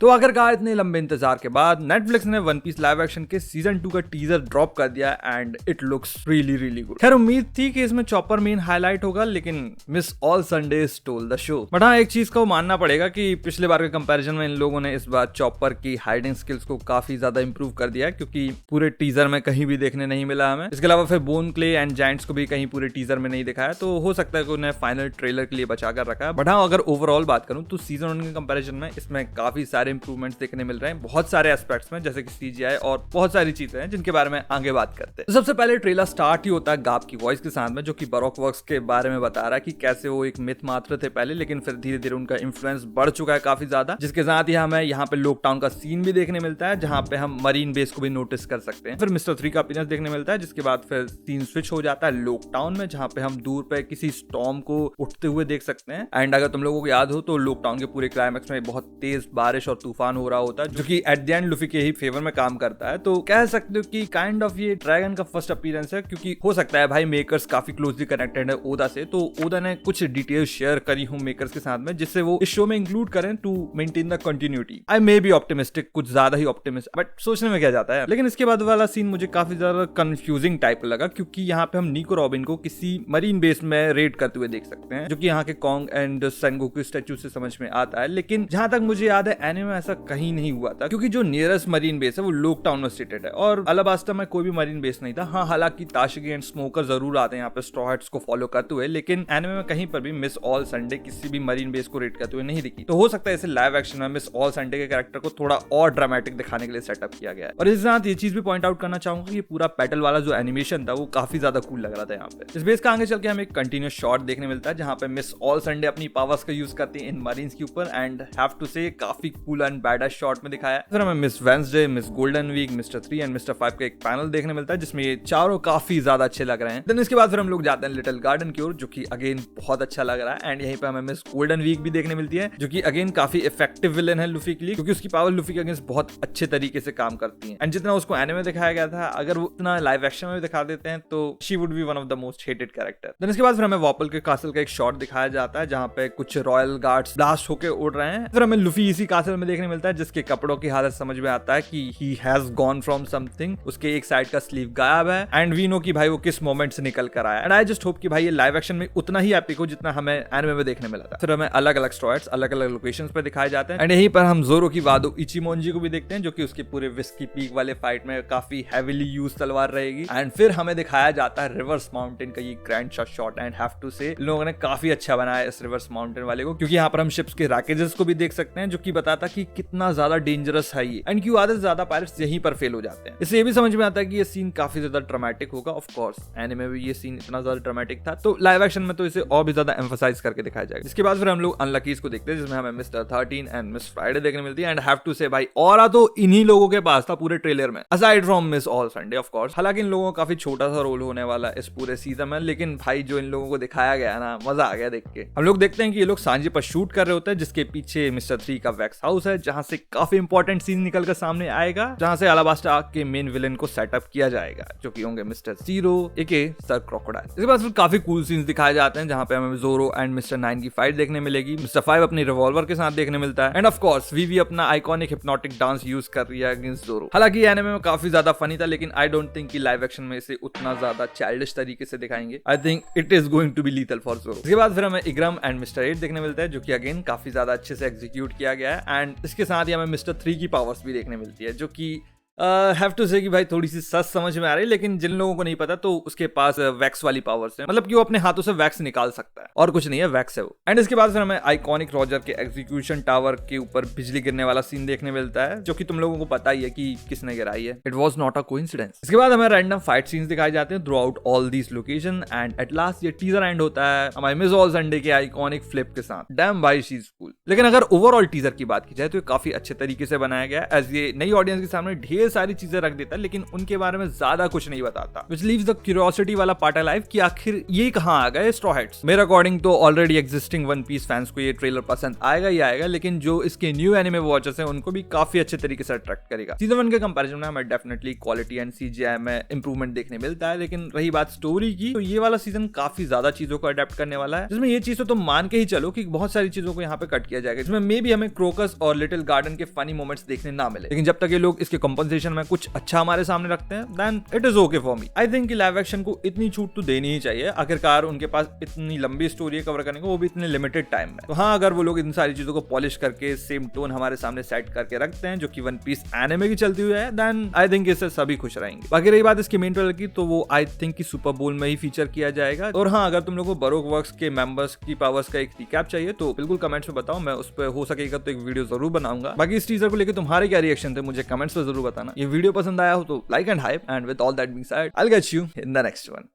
तो आखिरकार इतने लंबे इंतजार के बाद नेटफ्लिक्स ने वन पीस लाइव एक्शन के सीजन 2 का टीजर ड्रॉप कर दिया and it looks really really good. खैर उम्मीद थी कि इसमें चॉपर मेन हाईलाइट होगा, लेकिन miss All Sunday stole the show. But हाँ, एक चीज को मानना पड़ेगा कि पिछले बार के कंपैरिजन में इन लोगों ने इस बार चॉपर की हाइडिंग स्किल्स को काफी ज्यादा इंप्रूव कर दिया है, क्योंकि पूरे टीजर में कहीं भी देखने नहीं मिला हमें। इसके अलावा फिर बोन क्ले एंड जायंट्स को भी कहीं पूरे टीजर में नहीं दिखाया, तो हो सकता है कि उन्हें फाइनल ट्रेलर के लिए बचा कर रखा है। बट हाँ, अगर ओवरऑल बात करूं तो सीजन 1 के कंपैरिजन में इसमें काफी सारे इंप्रूवमेंट्स देखने मिल रहे हैं, बहुत सारे एस्पेक्ट्स में, जैसे कि सीजीआई और बहुत सारी चीजें हैं जिनके बारे में आगे बात करते हैं। तो सबसे पहले ट्रेलर स्टार्ट ही होता है गाब की वॉइस के साथ में, जो कि बरोक वर्क्स के बारे में बता रहा है कि कैसे वो एक मिथ मात्र थे पहले, लेकिन फिर धीरे धीरे उनका इन्फ्लुएंस बढ़ चुका है काफी ज्यादा। जिसके साथ ही हमें यहाँ पे लोकटाउन का सीन भी देखने मिलता है, जहाँ पे हम मरीन बेस को भी नोटिस कर सकते हैं। फिर मिस्टर 3 का अपीयरेंस देखने मिलता है, जिसके बाद फिर सीन स्विच हो जाता है लोकटाउन में, जहाँ पे हम दूर पे किसी स्टॉर्म को उठते हुए देख सकते हैं। एंड अगर तुम लोगों को याद हो तो लोकटाउन के पूरे क्लाइमैक्स में बहुत तेज बारिश और तूफान हो रहा होता है, जो कि एट द एंड लुफी के ही फेवर में काम करता है। तो कह सकते हो कि काइंड ऑफ ये ड्रैगन का फर्स्ट अपीयरेंस है, क्योंकि हो सकता है भाई मेकर्स काफी क्लोजली कनेक्टेड है ओदा से, तो ओदा ने कुछ डिटेल्स शेयर करी हूं मेकर्स के साथ में, जिससे वो इस शो में इंक्लूड करें to maintain the continuity. I may be optimistic, कुछ ज्यादा ही ऑप्टिमिस्टिक, बट सोचने में क्या जाता है। लेकिन इसके बाद वाला सीन मुझे काफी ज्यादा कंफ्यूजिंग टाइप लगा, क्योंकि यहाँ पे हम निको रॉबिन को किसी मरीन बेस में रेड करते हुए देख सकते हैं, जो कि यहाँ के कॉन्ग एंड सेनगोकू स्टैचू से समझ में आता है। लेकिन जहां तक मुझे याद है एनीमे में ऐसा कहीं नहीं हुआ था, क्योंकि जो नियरेस्ट मरीन बेस है वो लोकटाउन में सिटेड है और अलाबास्टा में कोई भी मरीन बेस नहीं था। हाँ, हालांकि ताशिगी एंड स्मोकर जरूर आते हैं यहाँ पे स्ट्रॉ हैट्स को फॉलो करते हुए, लेकिन एनीमे में कहीं पर भी मिस ऑल संडे किसी भी मरीन बेस को रेड करते हुए नहीं दिखी। तो हो सकता है इसे लाइव एक्शन में मिस ऑल संडे के कैरेक्टर को थोड़ा और ड्रामेटिक दिखाने के लिए सेटअप किया गया है। और इस साथ ये चीज भी पॉइंट आउट करना चाहूंगा कि पूरा पेटल वाला जो एनिमेशन था वो काफी ज्यादा कूल लग रहा था यहाँ पे। इस बेस का आगे चल के हमें एक कंटिन्यूस शॉट देखने मिलता है, जहाँ पे मिस ऑल संडे अपनी पावर्स का यूज करती है इन मरीन्स के ऊपर, एंड हैव टू से काफी कूल एंड बैडएस शॉट में दिखाया है। फिर हमें Miss Wednesday, Miss Golden Week, Mister 3 and Mister 5 का एक पैनल देखने मिलता है, जिसमें ये चारों काफी ज्यादा अच्छे लग रहे हैं। देन इसके बाद फिर हम लोग जाते हैं लिटिल गार्डन की ओर, जो कि अगेन बहुत अच्छा लग रहा है। एंड यहीं पे हमें मिस गोल्डन वीक भी देखने मिलती है, जो कि अगेन काफी इफेक्टिव विलन है लुफी के लिए, क्योंकि उसकी पावर लुफी के अगेंस्ट बहुत अच्छे तरीके से काम करती है। एंड जितना उसको एनिमे में दिखाया गया था, अगर वो उतना लाइव एक्शन में भी दिखा देते हैं तो she would be one of the most hated character. Then इसके बाद फिर हमें वॉपल के कासल का एक शॉट दिखाया जाता है, जहाँ पे कुछ रॉयल गार्ड्स ब्लास्ट होकर उड़ रहे हैं। फिर हमें लुफी इसी कासल में देखने मिलता है, जिसके कपड़ों की हालत समझ में आता है कि he has gone from something. उसके एक साइड का स्लीव गायब है, एंड वी नो कि भाई वो किस मोमेंट से निकल कर आया। एंड आई जस्ट होप कि भाई ये लाइव एक्शन में उतना ही एपिक हो जितना हमें एनिमे में देखने मिला था। फिर हमें अलग अलग स्ट्रॉइड्स अलग अलग लोकेशंस पे दिखाए जाते हैं, एंड यहीं पर हम जोरो की वादो इचिमोनजी को भी देखते हैं, जो कि उसके पूरे विस्की पीक वाले फाइट में काफी हेवीली यूज तलवार रहेगी। एंड फिर हमें दिखाया जाता है रिवर्स माउंटेन का ये grand shot, and have to say लोगों ने काफी अच्छा बनाया इस रिवर्स माउंटेन वाले को, क्योंकि यहाँ पर हम शिप्स के रैकेजेस को भी देख सकते हैं, जो कि बताता कि कितना ज्यादा डेंजरस है ये, एंड क्यों आधे से ज्यादा पायरेट्स यहीं पर फेल हो जाते हैं। इससे ये भी समझ में आता है कि ये सीन काफी ज्यादा ड्रामेटिक होगा। ऑफ कोर्स एनिमे में ये सीन इतना ज्यादा ड्रामेटिक था, तो लाइव एक्शन में तो इसे और भी ज्यादा एम्फसाइज करके दिखाया जाएगा। इसके बाद फिर हम लोग अनलकीज को देखते हैं, जिसमें हमें मिस्टर 13 एंड मिस फ्राइडे देखने मिलती है। एंड हैव टू से भाई ऑरा तो इन्हीं लोगों के पास था पूरे ट्रेलर में, aside from miss All Sunday off course. हालांकि इन लोगों का काफी छोटा सा रोल होने वाला इस पूरे सीजन में, लेकिन भाई जो इन लोगों को दिखाया गया ना, मजा आ गया देख के। हम लोग देखते हैं कि ये लोग सांझे पर शूट कर रहे होते हैं, जिसके पीछे मिस्टर 3 का वैक्स हाउस है, जहां से काफी इंपॉर्टेंट सीन निकल कर सामने आएगा, जहां से अलाबास्टा आर्क के मेन विलेन को सेटअप किया जाएगा, जो कि होंगे मिस्टर 0 एके सर क्रोकोडाइल। इसके बाद फिर काफी कूल सीन्स दिखाए जाते हैं, जहां पे हमें जोरो एंड मिस्टर 9 की फाइट देखने मिलेगी। मिस्टर 5 अपनी रिवॉल्वर के साथ देखने मिलता है, एंड ऑफ कोर्स वीवी अपना आइकॉनिक हिप्नोटिक डांस यूज कर रही है अगेंस्ट जोरो। हालांकि एनिमे में काफी ज्यादा फनी था, लेकिन आई डोंट थिंक कि लाइव एक्शन में इसे उतना ज्यादा चाइल्डिश तरीके से दिखाएंगे। I think it is going to be lethal for Zoro. इसके बाद फिर हमें इग्रम एंड मिस्टर 8 देखने मिलता है, जो कि अगेन काफी ज्यादा अच्छे से एग्जीक्यूट किया गया है। एंड इसके साथ ही हमें मिस्टर 3 की पावर्स भी देखने मिलती है, जो कि हैव टू से कि भाई थोड़ी सी सच समझ में आ रही है, लेकिन जिन लोगों को नहीं पता तो उसके पास वैक्स वाली पावर्स है, मतलब कि वो अपने हाथों से वैक्स निकाल सकता है, और कुछ नहीं है, वैक्स है वो। एंड इसके बाद फिर हमें आइकॉनिक रॉजर के एग्जीक्यूशन टावर के ऊपर बिजली गिरने वाला सीन देखने मिलता है, जो कि तुम लोगों को पता ही है कि किसने गिराई है। It was not a coincidence. इसके बाद हमें रैंडम फाइट सीन्स दिखाए जाते हैं throughout all these location, and at last ये टीजर एंड होता है हमारे मिस ऑल संडे के आइकॉनिक फ्लिप के साथ। डैम भाई शी इज कूल। लेकिन अगर ओवरऑल टीजर की बात की जाए तो ये काफी अच्छे तरीके से बनाया गया, एज ये नई ऑडियंस के सामने ढेर सारी चीजें रख देता है लेकिन उनके बारे में ज्यादा कुछ नहीं बताता, which leaves the curiosity वाला पार्ट अलाइव कि आखिर ये कहाँ आ गए स्ट्रॉ हैट्स। मेरे अकॉर्डिंग तो already existing One Piece fans को ये ट्रेलर पसंद आएगा ही आएगा, लेकिन जो इसके न्यू एनिमे वॉचर्स हैं उनको भी काफी अच्छे तरीके से अट्रैक्ट करेगा। सीजन 1 के कंपैरिजन में हमें डेफिनेटली क्वालिटी एंड सीजीआई में इंप्रूवमेंट देखने मिलता है, लेकिन रही बात स्टोरी की तो ये वाला सीजन काफी ज्यादा चीजों को अडेप्ट करने वाला है, जिसमें ये चीज तो तुम मान के ही चलो कि बहुत सारी चीजों को यहाँ पे कट किया जाएगा, जिसमें मे भी हमें क्रोकस और लिटिल गार्डन के फनी मोमेंट्स देखने ना मिले, लेकिन जब तक ये लोग इसके कंपनसेशन में कुछ अच्छा हमारे सामने रखते हैं then it is okay for me. I think कि लाइव एक्शन को इतनी छूट तो देनी ही चाहिए, आखिरकार उनके पास इतनी लंबी स्टोरी कवर करने को, वो भी इतने लिमिटेड टाइम में। तो हाँ, अगर वो लोग इन सारी चीजों को पॉलिश करके सेम टोन हमारे सामने सेट करके रखते हैं जो कि वन पीस एनिमे की चलती हुई है, देन आई थिंक इससे सभी खुश रहेंगे। बाकी रही बात इसके मेन ट्रेलर की, तो वो आई थिंक कि सुपर बोल में ही फीचर किया जाएगा। और हाँ, अगर तुम लोगों को बरोक वर्क्स के मेंबर्स की पावर्स का एक रिकैप चाहिए तो बिल्कुल कमेंट्स में बताओ, मैं उस पर हो सकेगा तो एक वीडियो जरूर बनाऊंगा। बाकी इस टीजर को लेकर तुम्हारे क्या रिएक्शन थे मुझे कमेंट्स में जरूर बताना। ये वीडियो पसंद आया हो तो like and hype, and with all that being said I will get you in the next one.